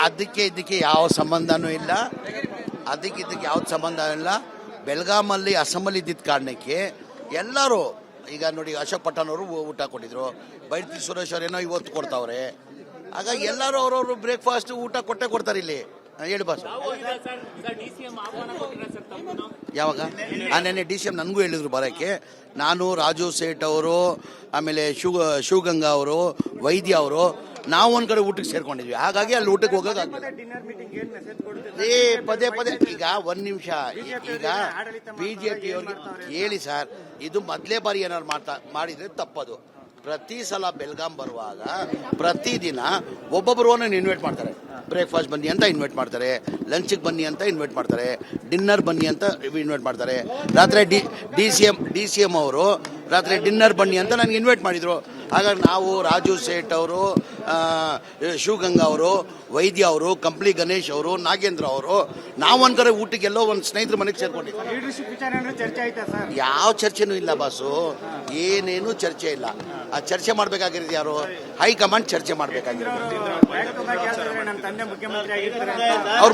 ಅದಕ್ಕೆ ಯಾವ ಸಂಬಂಧನೂ ಇಲ್ಲ. ಇದಕ್ಕೆ ಯಾವ್ದು ಸಂಬಂಧ ಇಲ್ಲ. ಬೆಳಗಾಮಲ್ಲಿ ಅಸೆಂಬ್ಲಿ ಇದ್ದಿದ್ದ ಕಾರಣಕ್ಕೆ ಎಲ್ಲರೂ ಈಗ ನೋಡಿ, ಅಶೋಕ್ ಪಟ್ಟಣ್ ಅವರು ಊಟ ಕೊಟ್ಟಿದ್ರು, ಬೈರತಿ ಸುರೇಶ್ ಅವರೇನೋ ಇವತ್ತು ಕೊಡ್ತಾವ್ರೆ. ಹಾಗಾಗಿ ಎಲ್ಲರೂ ಅವ್ರವ್ರು ಬ್ರೇಕ್ಫಾಸ್ಟ್ ಊಟ ಕೊಟ್ಟೆ ಕೊಡ್ತಾರೆ ಇಲ್ಲಿ. ಹೇಳಿ ಬಾಸು, ಯಾವಾಗ ನೆನ್ನೆ DCM ನನಗೂ ಹೇಳಿದ್ರು ಬರೋಕ್ಕೆ. ನಾನು, ರಾಜು ಸೇಠ್ ಅವರು, ಆಮೇಲೆ ಶಿವಗಂಗಾ ಅವರು, ವೈದ್ಯ ಅವರು, ನಾವು ಒಂದ್ ಕಡೆ ಊಟಕ್ಕೆ ಸೇರ್ಕೊಂಡಿದ್ವಿ. ಹಾಗಾಗಿ ಅಲ್ಲಿ ಊಟಕ್ಕೆ ಹೋಗೋಕ್ಕಾಗ್ತದೆ. ಪದೇ ಈಗ ಒಂದ್ ನಿಮಿಷ, ಈಗ BJP ಅವ್ರಿಗೆ ಹೇಳಿ ಸರ್, ಇದು ಮೊದಲೇ ಬಾರಿ ಏನಾದ್ರು ಮಾಡಿದ್ರೆ ತಪ್ಪದು. ಪ್ರತಿ ಸಲ ಬೆಲ್ಗಾಂ ಬರುವಾಗ ಪ್ರತಿದಿನ ಒಬ್ಬೊಬ್ಬರು ಇನ್ವೈಟ್ ಮಾಡ್ತಾರೆ. ಬ್ರೇಕ್ಫಾಸ್ಟ್ ಬನ್ನಿ ಅಂತ ಇನ್ವೈಟ್ ಮಾಡ್ತಾರೆ, ಲಂಚಿಗೆ ಬನ್ನಿ ಅಂತ ಇನ್ವೈಟ್ ಮಾಡ್ತಾರೆ, ಡಿನ್ನರ್ ಬನ್ನಿ ಅಂತ ಇನ್ವೈಟ್ ಮಾಡ್ತಾರೆ. ರಾತ್ರಿ DCM ಅವರು ರಾತ್ರಿ ಡಿನ್ನರ್ ಬನ್ನಿ ಅಂತ ನನಗೆ ಇನ್ವೈಟ್ ಮಾಡಿದ್ರು. ಹಾಗಾಗಿ ನಾವು, ರಾಜು ಸೇಠ್ ಅವರು, ಶಿವಗಂಗಾ ಅವರು, ವೈದ್ಯ ಅವರು, ಕಂಪ್ಲಿ ಗಣೇಶ್ ಅವರು, ನಾಗೇಂದ್ರ ಅವರು, ನಾವೊಂದ್ ಕಡೆ ಊಟಕ್ಕೆ ಎಲ್ಲೋ ಒಂದು ಸ್ನೇಹಿತರ ಮನೆಗೆ ಸೇರ್ಕೊಂಡಿದ್ದೀವಿ. ಯಾವ ಚರ್ಚೆನೂ ಇಲ್ಲ ಬಾಸು, ಏನೇನು ಚರ್ಚೆ ಇಲ್ಲ. ಆ ಚರ್ಚೆ ಮಾಡ್ಬೇಕಾಗಿರೋದು ಯಾರು? ಹೈಕಮಾಂಡ್ ಚರ್ಚೆ ಮಾಡ್ಬೇಕಾಗಿರೋದು. ಅವ್ರ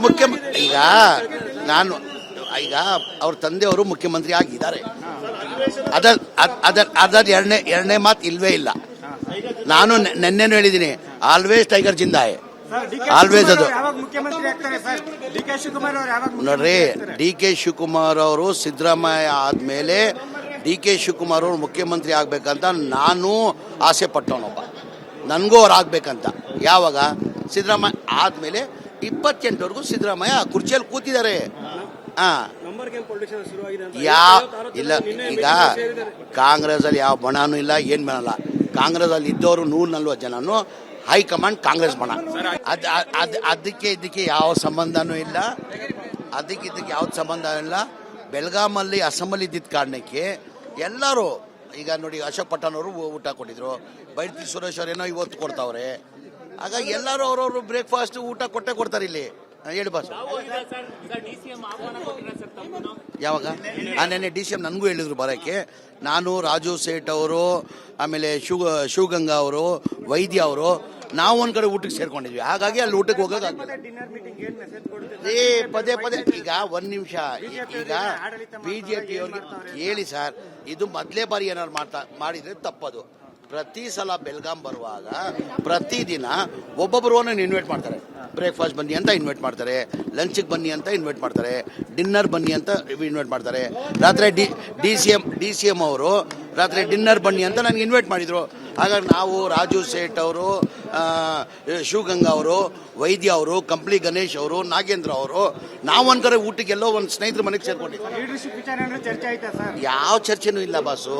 ಈಗ ಅವ್ರ ತಂದೆಯವರು ಮುಖ್ಯಮಂತ್ರಿ ಆಗಿದ್ದಾರೆ. ಅದರ ಎರಡನೇ ಮಾತು ಇಲ್ವೇ ಇಲ್ಲ. ನಾನು ನೆನ್ನೆನೂ ಹೇಳಿದ್ದೀನಿ, ಆಲ್ವೇಸ್ ಟೈಗರ್ ಜಿಂದಾಯ್, ಆಲ್ವೇಸ್. ಅದು ನೋಡ್ರಿ, DK ಶಿವಕುಮಾರ್ ಅವರು ಸಿದ್ದರಾಮಯ್ಯ ಆದ್ಮೇಲೆ DK ಶಿವಕುಮಾರ್ ಅವರು ಮುಖ್ಯಮಂತ್ರಿ ಆಗ್ಬೇಕಂತ ನಾನು ಆಸೆ ಪಟ್ಟವನೊಬ್ಬ. ನನಗೂ ಅವ್ರು ಆಗ್ಬೇಕಂತ. ಯಾವಾಗ? ಸಿದ್ದರಾಮಯ್ಯ ಆದ್ಮೇಲೆ 28ವರೆಗೂ ಸಿದ್ದರಾಮಯ್ಯ ಕುರ್ಚಿಯಲ್ಲಿ ಕೂತಿದ್ದಾರೆ. ಇಲ್ಲ, ಈಗ ಕಾಂಗ್ರೆಸ್ ಅಲ್ಲಿ ಯಾವ ಬಣನೂ ಇಲ್ಲ, ಏನ್ ಬಣಲ್ಲ. ಕಾಂಗ್ರೆಸ್ ಅಲ್ಲಿ ಇದ್ದವರು 140 ಜನನು ಹೈಕಮಾಂಡ್ ಕಾಂಗ್ರೆಸ್ ಬಣ. ಇದಕ್ಕೆ ಯಾವ ಸಂಬಂಧನೂ ಇಲ್ಲ. ಇದಕ್ಕೆ ಯಾವ್ದು ಸಂಬಂಧ ಇಲ್ಲ. ಬೆಳಗಾಮಲ್ಲಿ ಅಸೆಂಬ್ಲಿ ಇದ್ದಿದ್ದ ಕಾರಣಕ್ಕೆ ಎಲ್ಲರೂ ಈಗ ನೋಡಿ, ಅಶೋಕ್ ಪಟ್ಟಣ್ ಅವರು ಊಟ ಕೊಟ್ಟಿದ್ರು, ಬೈರತಿ ಸುರೇಶ್ ಅವರೇನೋ ಇವತ್ತು ಕೊಡ್ತಾವ್ರೆ. ಹಾಗಾಗಿ ಎಲ್ಲರೂ ಅವ್ರವ್ರು ಬ್ರೇಕ್ಫಾಸ್ಟ್ ಊಟ ಕೊಟ್ಟೆ ಕೊಡ್ತಾರೆ ಇಲ್ಲಿ. ಹೇಳಿ ಬಾಸು, ಯಾವಾಗ ನೆನ್ನೆ DCM ನನಗೂ ಹೇಳಿದ್ರು ಬರೋಕ್ಕೆ. ನಾನು, ರಾಜು ಸೇಠ್ ಅವರು, ಆಮೇಲೆ ಶಿವಗಂಗಾ ಅವರು, ವೈದ್ಯ ಅವರು, ನಾವು ಒಂದ್ ಕಡೆ ಊಟಕ್ಕೆ ಸೇರ್ಕೊಂಡಿದ್ವಿ. ಹಾಗಾಗಿ ಅಲ್ಲಿ ಊಟಕ್ಕೆ ಹೋಗೋಕ್ಕಾಗ್ತದೆ. ಪದೇ ಈಗ ಒಂದ್ ನಿಮಿಷ, ಈಗ BJP ಅವ್ರಿಗೆ ಹೇಳಿ ಸರ್, ಇದು ಮೊದಲೇ ಬಾರಿ ಏನಾದ್ರು ಮಾಡಿದ್ರೆ ತಪ್ಪದು. ಪ್ರತಿ ಸಲ ಬೆಲ್ಗಾಂ ಬರುವಾಗ ಪ್ರತಿದಿನ ಒಬ್ಬೊಬ್ಬರು ಇನ್ವೈಟ್ ಮಾಡ್ತಾರೆ. ಬ್ರೇಕ್ಫಾಸ್ಟ್ ಬನ್ನಿ ಅಂತ ಇನ್ವೈಟ್ ಮಾಡ್ತಾರೆ, ಲಂಚಿಗೆ ಬನ್ನಿ ಅಂತ ಇನ್ವೈಟ್ ಮಾಡ್ತಾರೆ, ಡಿನ್ನರ್ ಬನ್ನಿ ಅಂತ ಇನ್ವೈಟ್ ಮಾಡ್ತಾರೆ. ರಾತ್ರಿ DCM ಅವರು ರಾತ್ರಿ ಡಿನ್ನರ್ ಬನ್ನಿ ಅಂತ ನನಗೆ ಇನ್ವೈಟ್ ಮಾಡಿದ್ರು. ಹಾಗಾಗಿ ನಾವು, ರಾಜು ಸೇಠ್ ಅವರು, ಶಿವಗಂಗಾ ಅವರು, ವೈದ್ಯ ಅವರು, ಕಂಪ್ಲಿ ಗಣೇಶ್ ಅವರು, ನಾಗೇಂದ್ರ ಅವರು, ನಾವೊಂದ್ ಕಡೆ ಊಟಕ್ಕೆ ಎಲ್ಲೋ ಒಂದು ಸ್ನೇಹಿತರ ಮನೆಗೆ ಸೇರ್ಕೊಂಡಿದ್ದೀವಿ. ಯಾವ ಚರ್ಚೆನೂ ಇಲ್ಲ ಬಾಸು,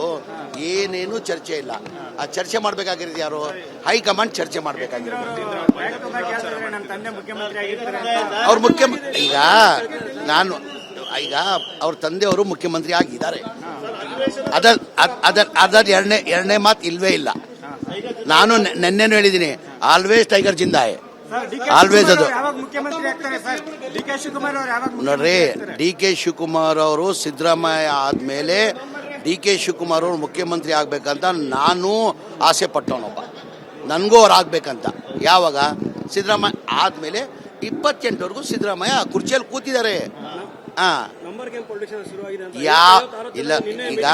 ಏನೇನು ಚರ್ಚೆ ಇಲ್ಲ. ಆ ಚರ್ಚೆ ಮಾಡ್ಬೇಕಾಗಿರೋದು ಯಾರು? ಹೈಕಮಾಂಡ್ ಚರ್ಚೆ ಮಾಡ್ಬೇಕಾಗಿರೋದು. ಅವ್ರ ಈಗ ಅವ್ರ ತಂದೆಯವರು ಮುಖ್ಯಮಂತ್ರಿ ಆಗಿದ್ದಾರೆ. ಅದರ ಎರಡನೇ ಮಾತು ಇಲ್ವೇ ಇಲ್ಲ. ನಾನು ನೆನ್ನೆನೂ ಹೇಳಿದ್ದೀನಿ, ಆಲ್ವೇಸ್ ಟೈಗರ್ ಜಿಂದಾಯ್, ಆಲ್ವೇಸ್. ಅದು ನೋಡ್ರಿ, DK ಶಿವಕುಮಾರ್ ಅವರು ಸಿದ್ದರಾಮಯ್ಯ ಆದ್ಮೇಲೆ DK ಶಿವಕುಮಾರ್ ಅವರು ಮುಖ್ಯಮಂತ್ರಿ ಆಗ್ಬೇಕಂತ ನಾನು ಆಸೆ ಪಟ್ಟವನೊಬ್ಬ. ನನಗೂ ಅವ್ರು ಆಗ್ಬೇಕಂತ. ಯಾವಾಗ? ಸಿದ್ದರಾಮಯ್ಯ ಆದ್ಮೇಲೆ 28ವರೆಗೂ ಸಿದ್ದರಾಮಯ್ಯ ಕುರ್ಚಿಯಲ್ಲಿ ಕೂತಿದ್ದಾರೆ. ಇಲ್ಲ, ಈಗ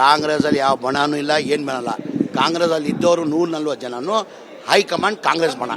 ಕಾಂಗ್ರೆಸ್ ಅಲ್ಲಿ ಯಾವ ಬಣನೂ ಇಲ್ಲ, ಏನ್ ಬಣಲ್ಲ. ಕಾಂಗ್ರೆಸ್ ಅಲ್ಲಿ ಇದ್ದವರು 140 ಜನನು ಹೈಕಮಾಂಡ್ ಕಾಂಗ್ರೆಸ್ ಬಣ.